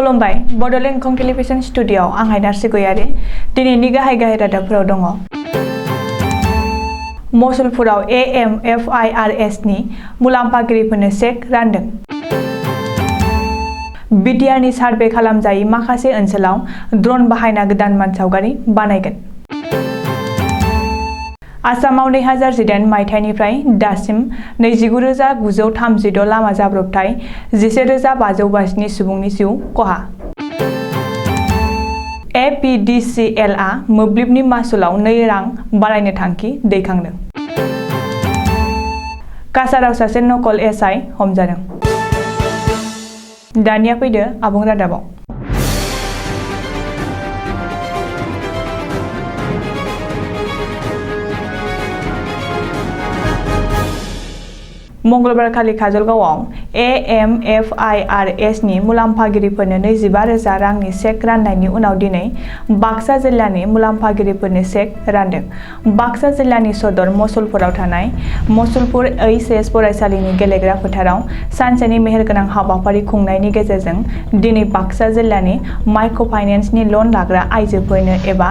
खुलुमबाय बड'लेण्ड इंखं टेलिभिजन स्टुडिय'आव आं हायनार गयारि दिनैनि गाहाय रादाबफोराव दङ। मसलपुराव AMFIRS नि मुलाम्फागिरिफोरनो चेक रानदों। बिटिआरनि सार्भे खालामजायै माखासे ओनसोलाव ड्रन बाहायना गोदान मानसावगारि बानायगोन। आसामाव 2018 मायथाइनिफ्राय दासिम 29,936 लामा जाब्रबथाय 11,552 सुबुंनि जिउ खहा। APDCL आ मोब्लिबनि मासुलाव 2 रां बारायनो थांखि दैखांदों। काछाराव सासे नकल SI हमजादों। दानिया फैदो आबुं रादाबाव। मंगलबारखालि काजलगावआव AMFIRS नि मुलाम्फागिरिफोरनो 25,000 रांनि चेक राननायनि उनाव दिनै बाक्सा जिल्लानि मुलाम्फागिरिफोरनो चेक रानदों। बाक्सा जिल्लानि सदर मसलपुराव थानाय मसलपुर HS फरायसालिनि गेलेग्रा फोथाराव सानसेनि मेहेरगोनां हाबाफारि खुंनायनि गेजेरजों दिनै बाक्सा जिल्लानि माइक्र' फाइनेन्सनि लन लाग्रा आइजोफोरनो एबा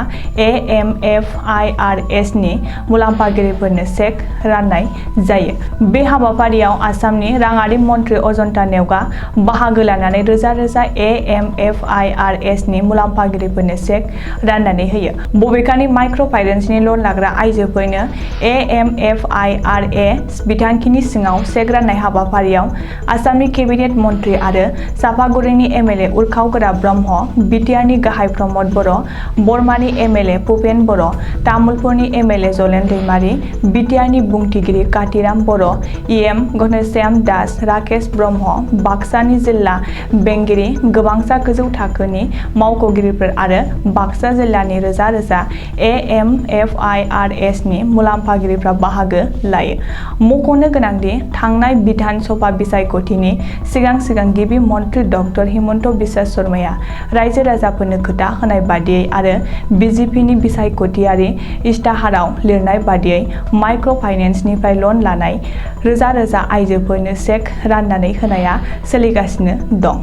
AMFIRS नि मुलाम्फागिरिफोरनो चेक राननाय जायो। बे हाबाफारियाव आसामनि राङारि मन्थ्रि अजन्ता नेउगा बाहागो लानानै रोजा रोजा AMFIRS नि मुलाम्फागिरिफोरनो चेक राननानै होयो। बबेखानि माइक्र' फाइनेन्सनि लन लाग्रा आइजोफोरनो AMFIRS बिथांखिनि सिङाव चेक राननाय हाबाफारियाव आसामनि केबिनेट मन्थ्रि आरो चापागुरिनि MLA उर्खाव गोरा ब्रह्म, बिटिआरनि गाहाय प्रमद बर', बरमानि MLA भुपेन बर', तामुलपुरनि MLA जलेन दैमारि, बिटिआरनि बुंथिगिरि कातिराम बर', EM घनश्याम दास, राकेश ब्रह्म, बाक्सानि जिल्ला बेंगिरि, गोबांसा गोजौ थाखोनि मावख'गिरिफोर आरो बाक्सा जिल्लानि रोजा रोजा AMFIRS नि मुलाम्फागिरिफ्रा बाहागो लायो। मख'नो गोनांदि थांनाय बिधान सभा बिसायख'थिनि सिगां गिबि मन्थ्रि डक्टर हिमन्त बिश्व शर्माया रायजो राजाफोरनो खोथा होनाय बादियै आरो BJPनि बिसायख'थियारि इस्ताहाराव लिरनाय बादियै माइक्र' फाइनेन्सनिफ्राय लन लानाय रोजा रोजा आइजोफोरनो चेक राननानै होनाया सोलिगासिनो दं।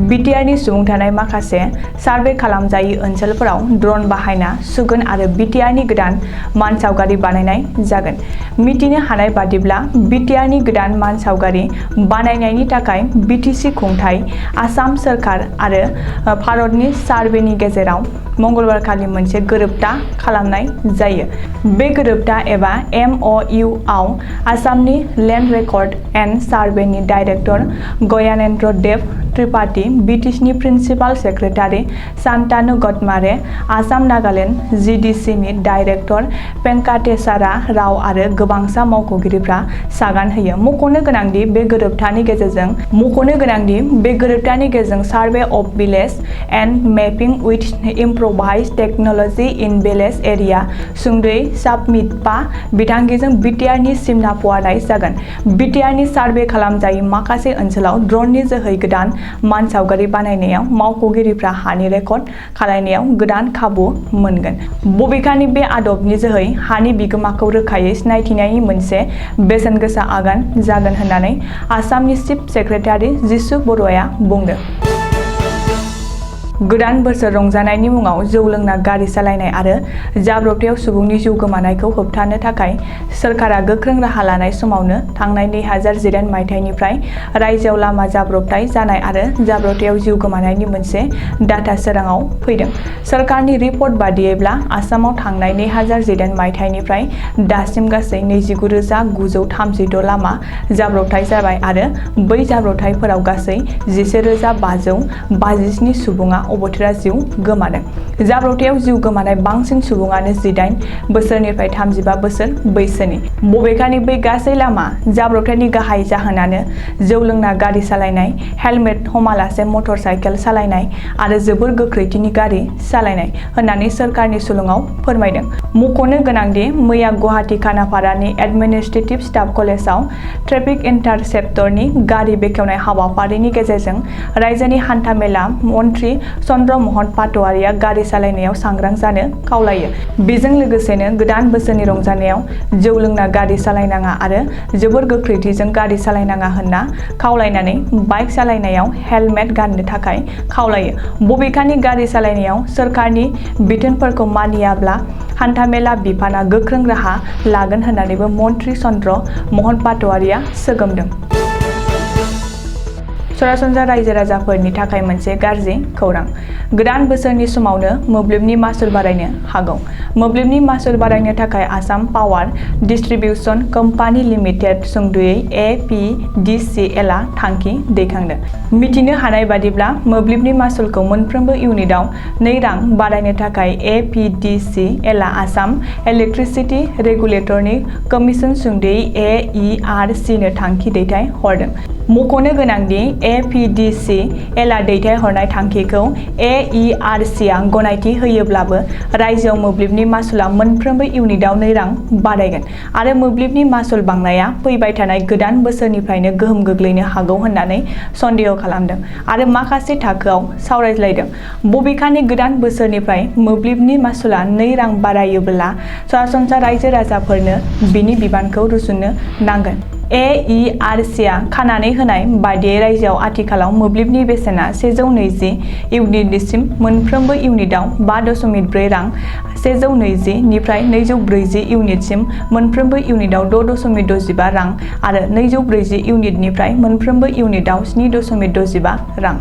बिटिआरनि सुबुं थानाय माखासे सार्भे खालामजायै ओनसोलफोराव ड्रन बाहायना सुगोन आरो बिटिआरनि गोदान मानसावगारि बानायनाय जागोन। मिथिनो हानाय बादिब्ला बिटिआरनि गोदान मानसावगारि बानायनायनि थाखाय BTC खुंथाय, आसाम सोरखार आरो भारतनि सार्भेनि गेजेराव मंगलबारखालि मोनसे गोरोबथा खालामनाय जायो। बे गोरोबथा एबा MOU आव आसामनि लेन्ड रेकर्ड एन्ड सार्भेनि डाइरेक्टर गयानेन्द्र देब त्रिपाठी, BTCनि प्रिन्सिपाल सेक्रेटारि शान्तानु गतमारे, आसाम नागालेण्ड GDCनि डाइरेक्टर भेंकाटेश्वरा राव आरो गोबांसा मावख'गिरिफ्रा सागान होयो। मख'नो गोनांदि बे गोरोबथानि गेजेरजों survey of village and mapping with improvised technology in village area सुंद'यै साबमिटपा बिथांखिजों बिटिआरनि सिमना फुवारनाय जागोन। बिटिआरनि सार्भे खालामजायै माखासे ओनसोलाव ड्रननि जोहै गोदान मानसावगारि बानायनायाव मावख'गिरिफ्रा हानि रेकर्ड खालामनायाव गोदान खाबु मोनगोन। बबेखानि बे आदबनि जोहै हानि बिगोमाखौ रोखायै सिनायथिनायनि मोनसे बेसेन गोसा आगान जागोन होननानै आसामनि चिफ सेक्रेटारि जिसु बरुवाया बुंदों। गोदान बोसोर रंजानायनि मुङाव जौ लोंना गारि सालायनाय आरो जाब्रबथायाव सुबुंनि जिउ गोमानायखौ होबथानो थाखाय सोरखारा गोख्रों राहा लानाय समावनो थांनाय 2018 मायथाइनिफ्राय रायजोआव लामा जाब्रबथाय जानाय आरो जाब्रबथायाव जिउ गोमानायनि मोनसे डाटा सोराङाव फैदों। सोरखारनि रिपर्ट बादियैब्ला आसामाव थांनाय 2018 मायथाइनिफ्राय दासिम गासै 29,936 लामा जाब्रबथाय जाबाय आरो बै जाब्रबथायफोराव गासै 11,557 सुबुङा अबथिरा जिउ गोमादों। जाब्रबथायाव जिउ गोमानाय बांसिन सुबुङानो 18 बोसोरनिफ्राय 35 बोसोर बैसोनि। बबेखानि बै गासै लामा जाब्रबथायनि गाहाय जाहोनानो जौ लोंना गारि सालायनाय, हेलमेट हमालासे मटर साइकेल सालायनाय आरो जोबोर गोख्रैथिनि गारि सालायनाय होननानै सोरखारनि सुलुङाव फोरमायदों। मख'नो गोनांदि मैया गुवाहाटी खानापारानि एडमिनिस्ट्रेटिभ स्टाफ कलेजाव ट्रेफिक इन्टारसेप्टरनि गारि बेखेवनाय हाबाफारिनि गेजेरजों रायजोनि हान्थामेला मन्थ्रि चन्द्र महन पाटवारिया गारि सालायनायाव सांग्रां जानो खावलायो। बेजों लोगोसेनो गोदान बोसोरनि रंजानायाव जौ लोंना गारि सालायनाङा आरो जोबोर गोख्रैथिजों गारि सालायनाङा होनना खावलायनानै बाइक सालायनायाव हेलमेट गाननो थाखाय खावलायो। बबेखानि गारि सालायनायाव सोरखारनि बिथोनफोरखौ मानियाब्ला हान्थामेला बिफाना गोख्रों राहा लागोन होननानैबो मन्त्रि चन्द्र महन पाटवारिया सोगोमदों। सरासनस्रा रायजो राजाफोरनि थाखाय मोनसे गाज्रि खौरां। गोदान बोसोरनि समावनो मोब्लिबनि मासुल बारायनो हागौ। मोब्लिबनि मासुल बारायनो थाखाय Assam power distribution company limited सुंद'यै APDCL आ थांखि दैखांदों। मिथिनो हानाय बादिब्ला मोब्लिबनि मासुलखौ मोनफ्रोमबो इउनिटआव 2 रां बारायनो थाखाय APDCL आ आसाम इलेक्ट्रिसिटि रेगुलेटरनि कमिसन सुंद'यै AERC नो थांखि दैथाय हरदों। मख'नो गोनांदि APDCL आ दैथायहरनाय थांखिखौ AERC आ गनायथि होयोब्लाबो रायजोआव मोब्लिबनि मासुलआ मोनफ्रोमबो इउनिटआव 2 रां बारायगोन आरो मोब्लिबनि मासुल बांनाया फैबाय थानाय गोदान बोसोरनिफ्रायनो गोहोम गोग्लैनो हागौ होननानै सन्देह खालामदों आरो माखासे थाखोआव सावरायलायदों। बबेखानि गोदान बोसोरनिफ्राय मोब्लिबनि मासुलआ 2 रां बारायोब्ला सरासनस्रा रायजो राजाफोरनो बिनि बिबानखौ रुजुननो नांगोन। AERC आ खानानै होनाय बायदियै रायजोआव आथिखालाव मोब्लिबनि बेसेना 120 इउनिटसिम मोनफ्रोमबो इउनिटआव 5.4 रां, 120 निफ्राय 240 इउनिटसिम मोनफ्रोमबो इउनिटआव 6.65 रां आरो 240 इउनिटनिफ्राय मोनफ्रोमबो इउनिटआव 7.65 रां।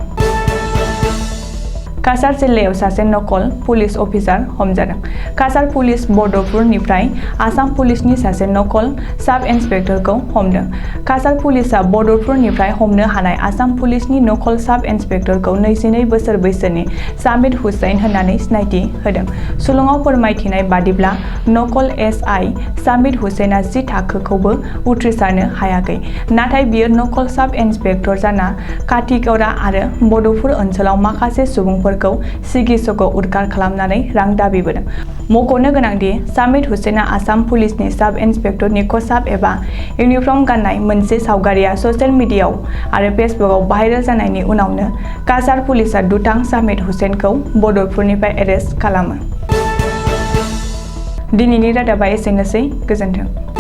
काछार जिल्लायाव सासे नकल पुलिस अफिसार हमजादों। काछार पुलिस बड'फुरनिफ्राय आसाम पुलिसनि सासे नकल साब इन्सपेक्टरखौ हमदों। काछार पुलिसआ बड'फुरनिफ्राय हमनो हानाय आसाम पुलिसनि नकल साब इन्सपेक्टरखौ 22 बोसोर बैसोनि सामिर हुसैन होननानै सिनायथि होदों। सुलुङाव फोरमायथिनाय बादिब्ला नकल SI सामिर हुसैनआ 10 थाखोखौबो उथ्रिसारनो हायाखै। नाथाय बियो नकल साब इन्सपेक्टर जाना काथिगौरा आरो बड'फुर ओनसोलाव माखासे सुबुंफोर सिगिसखौ उदखार खालामनानै रां दाबिबोदों। मख'नो गोनांदि सामिर हुसैनआ आसाम पुलिसनि साब इन्सपेक्टरनि खसाब एबा इउनिफर्म गाननाय मोनसे सावगारिया ससियेल मिडियाआव आरो फेसबुकआव भाइरेल जानायनि उनावनो काछार पुलिसआ दुथां सामिर हुसैनखौ बड'फुरनिफ्राय एरेस्ट खालामो। दिनैनि रादाबा एसेनोसै। गोजोन्थों।